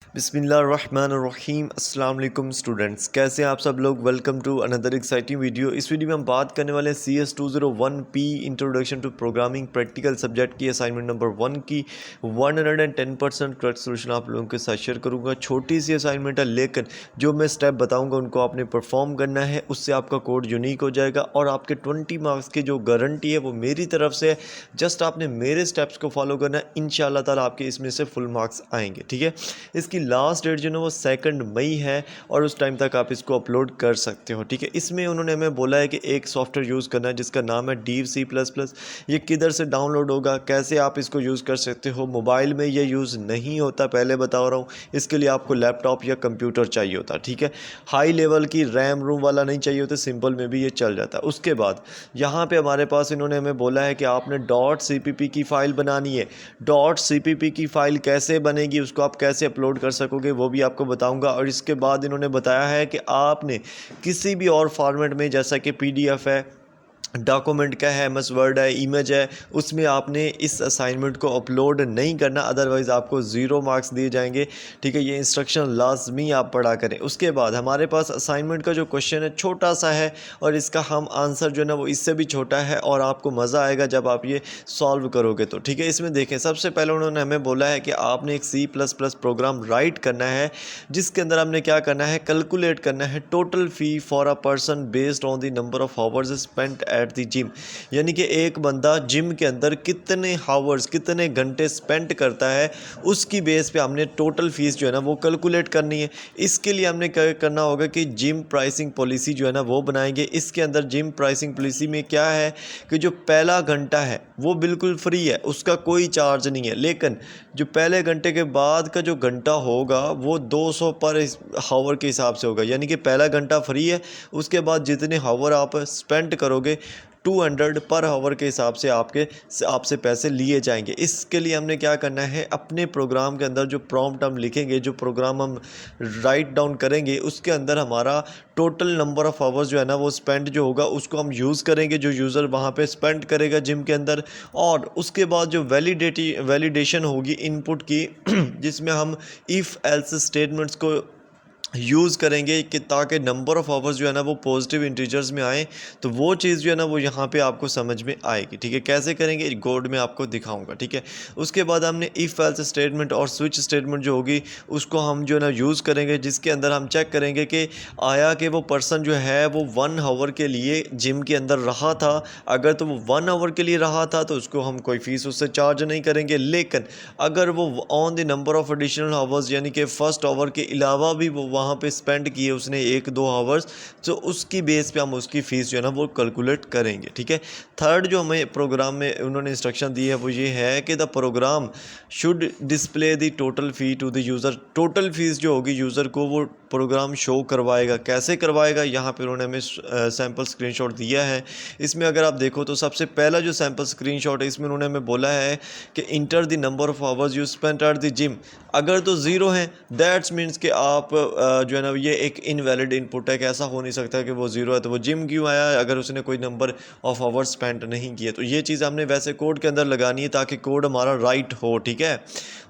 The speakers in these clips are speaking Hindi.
बिस्मिल्लाहिर्रहमानिर्रहीम अस्सलाम वालेकुम स्टूडेंट्स, कैसे हैं आप सब लोग। Welcome to another exciting video. इस वीडियो में हम बात करने वाले हैं CS201P introduction to programming practical subject की असाइनमेंट नंबर 1 की 110% करेक्ट सोल्यूशन आप लोगों के साथ शेयर करूंगा। छोटी सी असाइनमेंट है, लेकिन जो मैं स्टेप बताऊंगा उनको आपने परफॉर्म करना है, उससे आपका कोड यूनिक हो जाएगा और आपके 20 मार्क्स की जो गारंटी है वो मेरी तरफ से है। जस्ट आपने मेरे स्टेप्स को फॉलो करना है, इंशाल्लाह ताला आपके इसमें से फुल मार्क्स आएंगे। ठीक है, इसकी लास्ट डेट जो है वो 2 मई है और उस टाइम तक आप इसको अपलोड कर सकते हो। ठीक है, इसमें उन्होंने हमें बोला है कि एक सॉफ्टवेयर यूज़ करना है जिसका नाम है DivC++। ये किधर से डाउनलोड होगा, कैसे आप इसको यूज़ कर सकते हो। मोबाइल में ये यूज़ नहीं होता, पहले बता रहा हूँ। इसके लिए आपको लैपटॉप या कंप्यूटर चाहिए होता। ठीक है, हाई लेवल की रैम रूम वाला नहीं चाहिए होता, सिंपल में भी ये चल जाता है। उसके बाद यहाँ पे हमारे पास इन्होंने हमें बोला है कि आपने .cpp की फ़ाइल बनानी है। .cpp की फ़ाइल कैसे बनेगी, उसको आप कैसे अपलोड कर सकोगे वो भी आपको बताऊंगा। और इसके बाद इन्होंने बताया है कि आपने किसी भी और फॉर्मेट में, जैसा कि PDF है, डॉक्यूमेंट का है, MS वर्ड है, इमेज है, उसमें आपने इस असाइनमेंट को अपलोड नहीं करना, अदरवाइज़ आपको 0 मार्क्स दिए जाएंगे। ठीक है, ये इंस्ट्रक्शन लाजमी आप पढ़ा करें। उसके बाद हमारे पास असाइनमेंट का जो क्वेश्चन है छोटा सा है और इसका हम आंसर जो है ना वो इससे भी छोटा है और आपको मज़ा आएगा जब आप ये सॉल्व करोगे तो। ठीक है, इसमें देखें, सबसे पहले उन्होंने हमें बोला है कि आपने एक C++ प्रोग्राम राइट करना है जिसके अंदर हमने क्या करना है, कैलकुलेट करना है total fee for a person based on the number of hours spent at the gym. यानी कि एक बंदा जिम के अंदर कितने हावर्स, कितने घंटे स्पेंड करता है, उसकी बेस पे हमने टोटल फीस जो है ना वो कैलकुलेट करनी है। इसके लिए हमने क्या करना होगा कि जिम प्राइसिंग पॉलिसी जो है ना वो बनाएंगे। इसके अंदर जिम प्राइसिंग पॉलिसी में क्या है कि जो पहला घंटा है वो बिल्कुल फ्री है, उसका कोई चार्ज नहीं है, लेकिन जो पहले घंटे के बाद का जो घंटा होगा वो 200 पर हावर के हिसाब से होगा। यानी कि पहला घंटा फ्री है, उसके बाद जितने हावर आप स्पेंड करोगे 200 पर आवर के हिसाब से आपसे पैसे लिए जाएंगे। इसके लिए हमने क्या करना है, अपने प्रोग्राम के अंदर जो प्रॉम्प्ट हम लिखेंगे, जो प्रोग्राम हम राइट डाउन करेंगे, उसके अंदर हमारा टोटल नंबर ऑफ़ आवर्स जो है ना वो स्पेंड जो होगा उसको हम यूज़ करेंगे, जो यूज़र वहाँ पे स्पेंड करेगा जिम के अंदर। और उसके बाद जो वैलिडेशन होगी इनपुट की जिसमें हम इफ़ एल्स स्टेटमेंट्स को यूज़ करेंगे कि ताकि नंबर ऑफ़ आवर्स जो है ना वो पॉजिटिव इंटीजर्स में आए, तो वो चीज़ जो है ना वो यहाँ पे आपको समझ में आएगी। ठीक है, कैसे करेंगे कोड में आपको दिखाऊंगा। ठीक है, उसके बाद हमने इफ़ एल्स स्टेटमेंट और स्विच स्टेटमेंट जो होगी उसको हम जो है ना यूज़ करेंगे, जिसके अंदर हम चेक करेंगे कि आया कि वो पर्सन जो है वो 1 आवर के लिए जिम के अंदर रहा था। अगर तो वो 1 आवर के लिए रहा था तो उसको हम कोई फ़ीस उससे चार्ज नहीं करेंगे, लेकिन अगर वो on the number of additional hours यानी कि फर्स्ट आवर के अलावा भी वो वहाँ पे स्पेंड किए उसने 1-2 आवर्स, तो उसकी बेस पे हम उसकी फ़ीस जो है ना वो कैलकुलेट करेंगे। ठीक है, थर्ड जो हमें प्रोग्राम में उन्होंने इंस्ट्रक्शन दी है वो ये है कि the program should display the total fee to the user. Total fees जो होगी यूज़र को वो प्रोग्राम शो करवाएगा। कैसे करवाएगा, यहाँ पे उन्होंने हमें सैम्पल स्क्रीनशॉट दिया है। इसमें अगर आप देखो तो सबसे पहला जो सैम्पल स्क्रीनशॉट है इसमें उन्होंने हमें बोला है कि enter the number of hours you spent at the gym. अगर तो 0 है दैट्स मीन्स कि आप जो है ना ये एक इनवैलिड इनपुट है कि ऐसा हो नहीं सकता कि वो 0 है तो वो जिम क्यों आया अगर उसने कोई नंबर ऑफ आवर्स स्पेंड नहीं किए। तो ये चीज़ हमने वैसे कोड के अंदर लगानी है ताकि कोड हमारा राइट हो। ठीक है,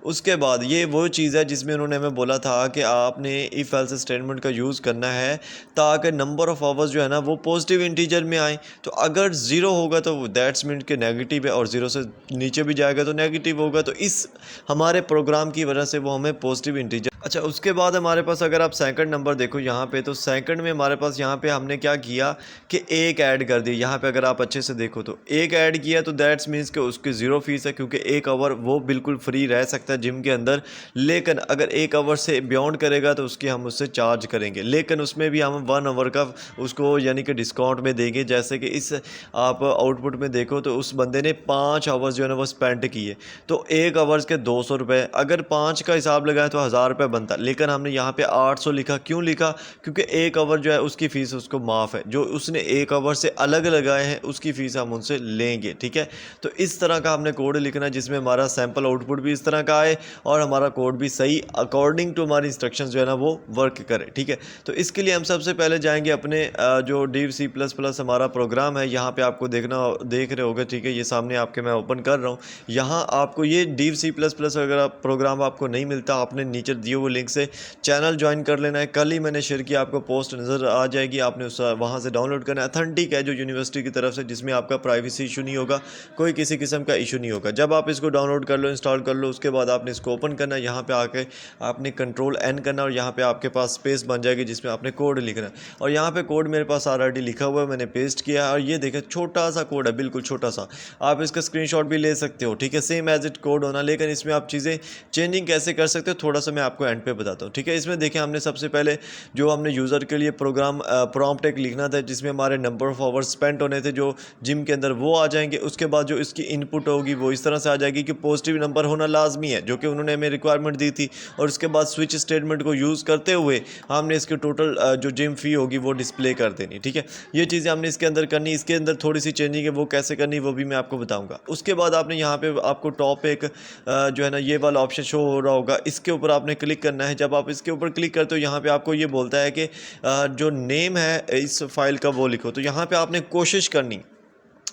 उसके बाद ये वो चीज़ है जिसमें उन्होंने हमें बोला था कि आपने इफ़ एल्स स्टेटमेंट का यूज़ करना है ताकि नंबर ऑफ़ आवर्स जो है ना वो पॉजिटिव इंटीजर में आए। तो अगर 0 होगा तो दैट्स मीन के नेगेटिव है और 0 से नीचे भी जाएगा तो नेगेटिव होगा। तो इस हमारे प्रोग्राम की वजह से वो हमें पॉजिटिव इंटीजर। अच्छा, उसके बाद हमारे पास अगर आप सेकंड नंबर देखो यहाँ पे, तो सेकंड में हमारे पास यहाँ पे हमने क्या किया कि एक ऐड कर दिया। यहाँ पे अगर आप अच्छे से देखो तो एक ऐड किया तो दैट्स मीन्स कि उसकी 0 फीस है, क्योंकि 1 आवर वो बिल्कुल फ्री रह सकता है जिम के अंदर। लेकिन अगर 1 आवर से बियॉन्ड करेगा तो उसकी हम उससे चार्ज करेंगे, लेकिन उसमें भी हम 1 आवर का उसको यानी कि डिस्काउंट में देंगे। जैसे कि इस आप आउटपुट में देखो तो उस बंदे ने 5 आवर्स जो है ना वो स्पेंड किए, तो 1 आवर्स के 200 रुपये। अगर 5 का हिसाब लगाए तो 1000 रुपये बनता, लेकिन हमने यहाँ पे 800 लिखा। क्यों लिखा, क्योंकि 1 आवर जो है उसकी फ़ीस उसको माफ़ है, जो उसने 1 आवर से अलग लगाए हैं उसकी फ़ीस हम उनसे लेंगे। ठीक है, तो इस तरह का हमने कोड लिखना है जिसमें हमारा सैम्पल आउटपुट भी इस तरह का आए और हमारा कोड भी सही अकॉर्डिंग टू हमारी इंस्ट्रक्शंस जो है ना वो वर्क करे, ठीक है। तो इसके लिए हम सबसे पहले जाएंगे अपने जो div C++ हमारा प्रोग्राम है, यहाँ पे आपको देख रहे होगे, ठीक है। ये सामने आपके मैं ओपन कर रहा हूँ। यहाँ आपको ये div C++ अगर प्रोग्राम आपको नहीं मिलता, आपने नीचे दिए हुए लिंक से चैनल ज्वाइन कर लेना है। कल ही मैंने शेयर किया, आपको पोस्ट नज़र आ जाएगी, आपने उस वहाँ से डाउनलोड करना है। अथेंटिक है जो यूनिवर्सिटी की तरफ से, जिसमें आपका प्राइवेसी इशू नहीं होगा, कोई किसी किस्म का इशू नहीं होगा। जब आप इसको डाउनलोड कर लो, इंस्टॉल कर लो, उसके बाद आपने इसको ओपन करना है। यहाँ पे आके आपने Ctrl+N करना और यहाँ पे आपके पास स्पेस बन जाएगी जिसमें आपने कोड लिखना है। और यहाँ पे कोड मेरे पास ऑलरेडी लिखा हुआ है, मैंने पेस्ट किया है। और ये देखें छोटा सा कोड है, बिल्कुल छोटा सा, आप इसका स्क्रीनशॉट भी ले सकते हो, ठीक है। सेम एज इट कोड होना, लेकिन इसमें आप चीज़ें चेंजिंग कैसे कर सकते हो थोड़ा सा मैं आपको एंड पे बताता हूँ, ठीक है। इसमें देखें, हमने सबसे पहले जो हमने यूज़र के लिए प्रोग्राम प्रॉम्प्ट एक लिखना था, जिसमें हमारे नंबर ऑफ आवर्स स्पेंट होने थे जो जिम के अंदर, वो आ जाएंगे। उसके बाद जो इसकी इनपुट होगी वो इस तरह से आ जाएगी कि पॉजिटिव नंबर होना लाजमी है, जो कि उन्होंने हमें रिक्वायरमेंट दी थी। और उसके बाद स्विच स्टेटमेंट को यूज़ करते हुए हमने इसकी टोटल जो जिम फ़ी होगी वो डिस्प्ले कर देनी, ठीक है। ये चीज़ें हमने इसके अंदर करनी। इसके अंदर थोड़ी सी चेंजिंग है, वो कैसे करनी वो भी मैं आपको बताऊँगा। उसके बाद आपने यहाँ पे आपको टॉप एक जो है ना ये वाला ऑप्शन शो हो रहा होगा, इसके ऊपर आपने क्लिक करना है। जब आप इसके ऊपर क्लिक करते हो, यहाँ पे आपको ये बोलता है कि जो नेम है इस फाइल का वो लिखो। तो यहाँ पे आपने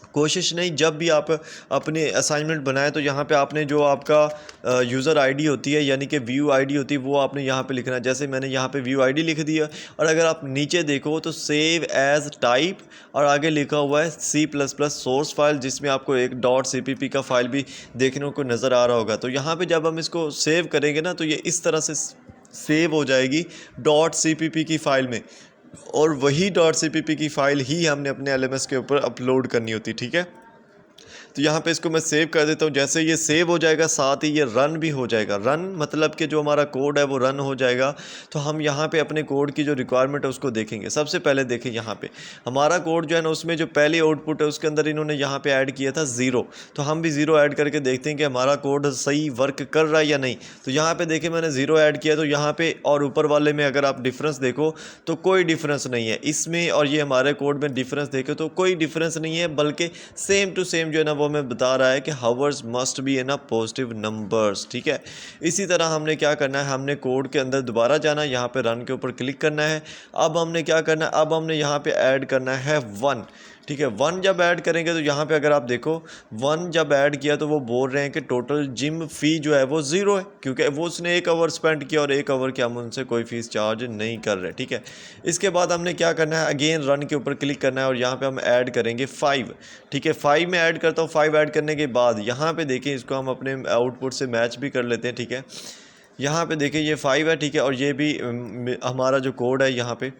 कोशिश नहीं, जब भी आप अपने असाइनमेंट बनाएं तो यहाँ पे आपने जो आपका यूज़र आईडी होती है, यानी कि व्यू आईडी होती है, वो आपने यहाँ पे लिखना है। जैसे मैंने यहाँ पे व्यू आईडी लिख दिया। और अगर आप नीचे देखो तो सेव एज टाइप और आगे लिखा हुआ है C++ सोर्स फाइल, जिसमें आपको एक .cpp का फाइल भी देखने को नज़र आ रहा होगा। तो यहाँ पे जब हम इसको सेव करेंगे ना, तो ये इस तरह से सेव हो जाएगी .cpp की फ़ाइल में, और वही .cpp की फ़ाइल ही हमने अपने LMS के ऊपर अपलोड करनी होती, ठीक है। तो यहाँ पे इसको मैं सेव कर देता हूँ। जैसे ये सेव हो जाएगा, साथ ही ये रन भी हो जाएगा। रन मतलब कि जो हमारा कोड है वो रन हो जाएगा। तो हम यहाँ पे अपने कोड की जो रिक्वायरमेंट है उसको देखेंगे। सबसे पहले देखें, यहाँ पे हमारा कोड जो है ना, उसमें जो पहली आउटपुट है उसके अंदर इन्होंने यहाँ पे ऐड किया था 0। तो हम भी 0 ऐड करके देखते हैं कि हमारा कोड सही वर्क कर रहा है या नहीं। तो यहाँ पे देखें, मैंने 0 ऐड किया, तो यहाँ पे और ऊपर वाले में अगर आप डिफरेंस देखो तो कोई डिफरेंस नहीं है इसमें, और ये हमारे कोड में डिफरेंस देखे तो कोई डिफरेंस नहीं है, बल्कि सेम टू सेम जो है ना वो हमें बता रहा है कि hours must be in a positive numbers, ठीक है। इसी तरह हमने क्या करना है, हमने कोड के अंदर दोबारा जाना है, यहाँ पे रन के ऊपर क्लिक करना है। अब हमने क्या करना है, अब हमने यहाँ पे ऐड करना है 1, ठीक है। 1 जब ऐड करेंगे तो यहाँ पे अगर आप देखो 1 जब ऐड किया तो वो बोल रहे हैं कि टोटल जिम फ़ी जो है वो 0 है, क्योंकि वो उसने 1 आवर स्पेंड किया और 1 आवर की हम उनसे कोई फ़ीस चार्ज नहीं कर रहे, ठीक है। इसके बाद हमने क्या करना है, अगेन रन के ऊपर क्लिक करना है और यहाँ पे हम ऐड करेंगे 5, ठीक है। 5 में ऐड करता हूँ। 5 ऐड करने के बाद यहाँ पे देखिए, इसको हम अपने आउटपुट से मैच भी कर लेते हैं, ठीक है। यहाँ पे देखिए ये 5 है, ठीक है। और ये भी हमारा जो कोड है, यहाँ पे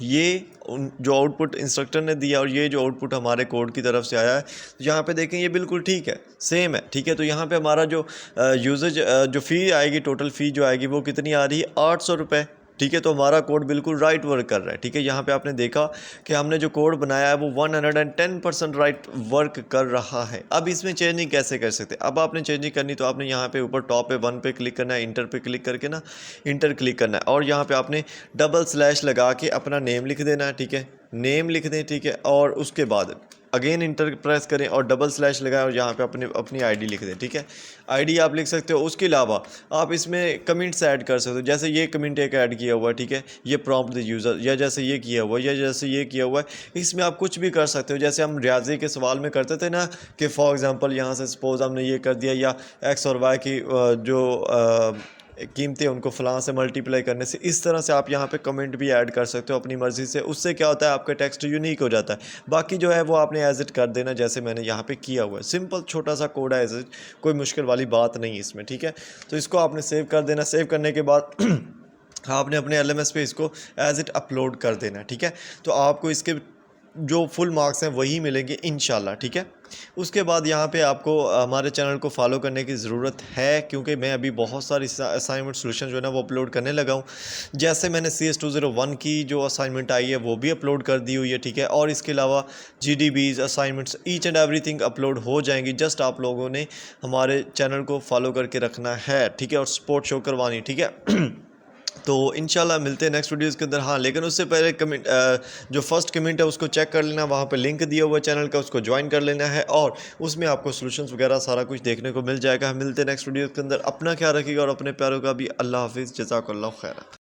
ये जो आउटपुट इंस्ट्रक्टर ने दिया और ये जो आउटपुट हमारे कोड की तरफ से आया है, तो यहाँ पे देखें ये बिल्कुल ठीक है, सेम है, ठीक है। तो यहाँ पे हमारा जो यूजेज जो फ़ी आएगी, टोटल फ़ी जो आएगी वो कितनी आ रही है, 800 रुपये, ठीक है। तो हमारा कोड बिल्कुल राइट वर्क कर रहा है, ठीक है। यहाँ पे आपने देखा कि हमने जो कोड बनाया है वो 110% राइट वर्क कर रहा है। अब इसमें चेंजिंग कैसे कर सकते हैं, अब आपने चेंजिंग करनी तो आपने यहाँ पे ऊपर टॉप पे 1 पे क्लिक करना है, इंटर पे क्लिक करके ना इंटर क्लिक करना है, और यहाँ पे आपने डबल स्लैश लगा के अपना नेम लिख देना है, ठीक है। नेम लिख दें, ठीक है। और उसके बाद अगेन इंटर प्रेस करें और डबल स्लैश लगाएं और यहाँ पे अपनी आईडी लिख दें, ठीक है। आईडी आप लिख सकते हो। उसके अलावा आप इसमें कमेंट्स ऐड कर सकते हो, जैसे ये कमेंट एक ऐड किया हुआ है, ठीक है, ये प्रॉम्प्ट द यूज़र, या जैसे ये किया हुआ है, या जैसे ये किया हुआ है। इसमें आप कुछ भी कर सकते हो, जैसे हम रियाजी के सवाल में करते थे ना कि फॉर एग्जांपल यहाँ से सपोज़ हमने ये कर दिया, या एक्स और वाई की जो कीमतें उनको फ़लाँ से मल्टीप्लाई करने से, इस तरह से आप यहाँ पे कमेंट भी ऐड कर सकते हो अपनी मर्ज़ी से। उससे क्या होता है, आपका टेक्स्ट यूनिक हो जाता है। बाकी जो है वो आपने एज इट कर देना, जैसे मैंने यहाँ पे किया हुआ है। सिंपल छोटा सा कोड है एज इट, कोई मुश्किल वाली बात नहीं इसमें, ठीक है। तो इसको आपने सेव कर देना। सेव करने के बाद आपने अपने LMS पे इसको एज इट अपलोड कर देना, ठीक है। तो आपको इसके जो फुल मार्क्स हैं वही मिलेंगे इंशाल्लाह, ठीक है। उसके बाद यहाँ पे आपको हमारे चैनल को फॉलो करने की ज़रूरत है, क्योंकि मैं अभी बहुत सारी असाइनमेंट सोल्यूशन जो है ना वो अपलोड करने लगा हूँ। जैसे मैंने CS201 की जो असाइनमेंट आई है वो भी अपलोड कर दी हुई है, ठीक है। और इसके अलावा GDBs assignments each and everything upload हो जाएंगी। जस्ट आप लोगों ने हमारे चैनल को फॉलो करके रखना है, ठीक है, और सपोर्ट शो करवानी, ठीक है। तो इंशाल्लाह मिलते हैं नेक्स्ट वीडियोज़ के अंदर। हाँ, लेकिन उससे पहले कमेंट जो फर्स्ट कमेंट है उसको चेक कर लेना, वहाँ पे लिंक दिया हुआ है चैनल का, उसको ज्वाइन कर लेना है और उसमें आपको सॉल्यूशंस वगैरह सारा कुछ देखने को मिल जाएगा। हम मिलते हैं नेक्स्ट वीडियोज़ के अंदर। अपना ख्याल रखिएगा और अपने प्यारों का भी। अल्लाह हाफ़िज़, जज़ाकल्लाह खैर।